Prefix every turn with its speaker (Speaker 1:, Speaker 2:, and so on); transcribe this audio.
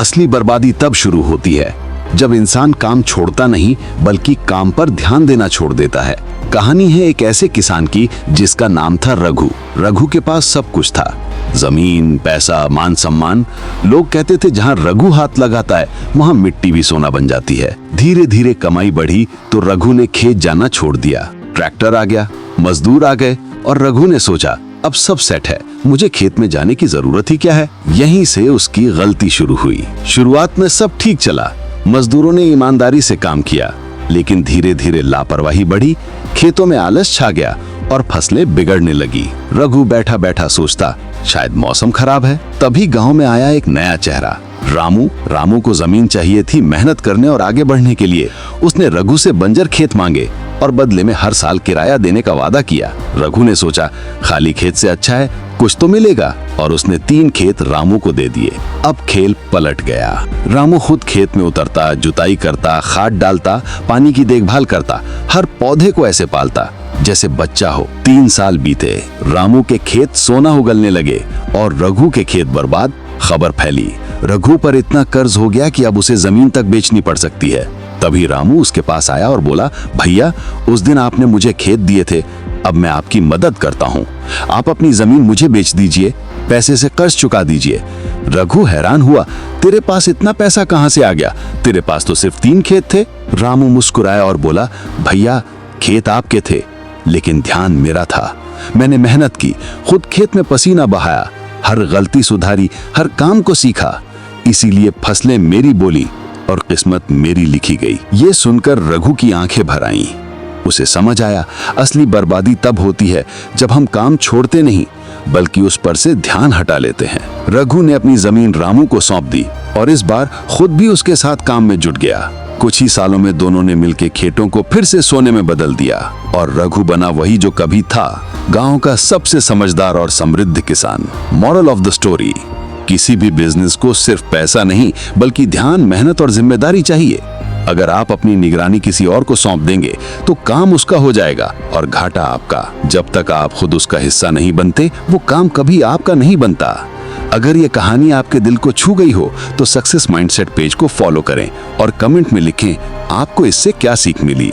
Speaker 1: असली बर्बादी तब शुरू होती है जब इंसान काम छोड़ता नहीं बल्कि काम पर ध्यान देना छोड़ देता है। कहानी है एक ऐसे किसान की जिसका नाम था रघु। रघु के पास सब कुछ था, जमीन, पैसा, मान सम्मान। लोग कहते थे जहां रघु हाथ लगाता है वहां मिट्टी भी सोना बन जाती है। धीरे धीरे कमाई बढ़ी तो रघु ने खेत जाना छोड़ दिया। ट्रैक्टर आ गया, मजदूर आ गए और रघु ने सोचा अब सब सेट है, मुझे खेत में जाने की जरूरत ही क्या है। यहीं से उसकी गलती शुरू हुई। शुरुआत में सब ठीक चला, मजदूरों ने ईमानदारी से काम किया, लेकिन धीरे धीरे लापरवाही बढ़ी, खेतों में आलस छा गया और फसलें बिगड़ने लगी। रघु बैठा बैठा सोचता शायद मौसम खराब है। तभी गांव में आया एक नया चेहरा, रामू। रामू को जमीन चाहिए थी मेहनत करने और आगे बढ़ने के लिए। उसने रघु से बंजर खेत मांगे और बदले में हर साल किराया देने का वादा किया। रघु ने सोचा खाली खेत से अच्छा है कुछ तो मिलेगा, और उसने 3 खेत रामू को दे दिए। अब खेल पलट गया। रामू खुद खेत में उतरता, जुताई करता, खाद डालता, पानी की देखभाल करता, हर पौधे को ऐसे पालता जैसे बच्चा हो। 3 साल बीते, रामू के खेत सोना उगलने लगे और रघु के खेत बर्बाद। खबर फैली, रघु पर इतना कर्ज हो गया कि अब उसे जमीन तक बेचनी पड़ सकती है। तभी रामू उसके पास आया और बोला, भैया उस दिन आपने मुझे खेत दिए थे, अब मैं आपकी मदद करता हूँ, आप अपनी जमीन मुझे बेच दीजिए, पैसे से कर्ज चुका दीजिए। रघु हैरान हुआ, तेरे पास इतना पैसा कहाँ से आ गया? तेरे पास तो सिर्फ 3 खेत थे। रामू मुस्कुराया और बोला, भैया खेत आपके थे लेकिन ध्यान मेरा था। मैंने मेहनत की, खुद खेत में पसीना बहाया, हर गलती सुधारी, हर काम को सीखा, इसीलिए फसलें मेरी बोली और किस्मत मेरी लिखी गई। ये सुनकर रघु की आंखें भर आईं। उसे समझ आया असली बर्बादी तब होती है जब हम काम छोड़ते नहीं बल्कि उस पर से ध्यान हटा लेते हैं। रघु ने अपनी जमीन रामू को सौंप दी और इस बार खुद भी उसके साथ काम में जुट गया। कुछ ही सालों में दोनों ने मिलकर खेतों को फिर से सोने में बदल दिया और रघु बना वही जो कभी था, गांव का सबसे समझदार और समृद्ध किसान। मॉरल ऑफ द स्टोरी, किसी भी बिजनेस को सिर्फ पैसा नहीं बल्कि ध्यान, मेहनत और जिम्मेदारी चाहिए। अगर आप अपनी निगरानी किसी और को सौंप देंगे तो काम उसका हो जाएगा और घाटा आपका। जब तक आप खुद उसका हिस्सा नहीं बनते वो काम कभी आपका नहीं बनता। अगर ये कहानी आपके दिल को छू गई हो तो सक्सेस माइंडसेट पेज को फॉलो करें और कमेंट में लिखें आपको इससे क्या सीख मिली।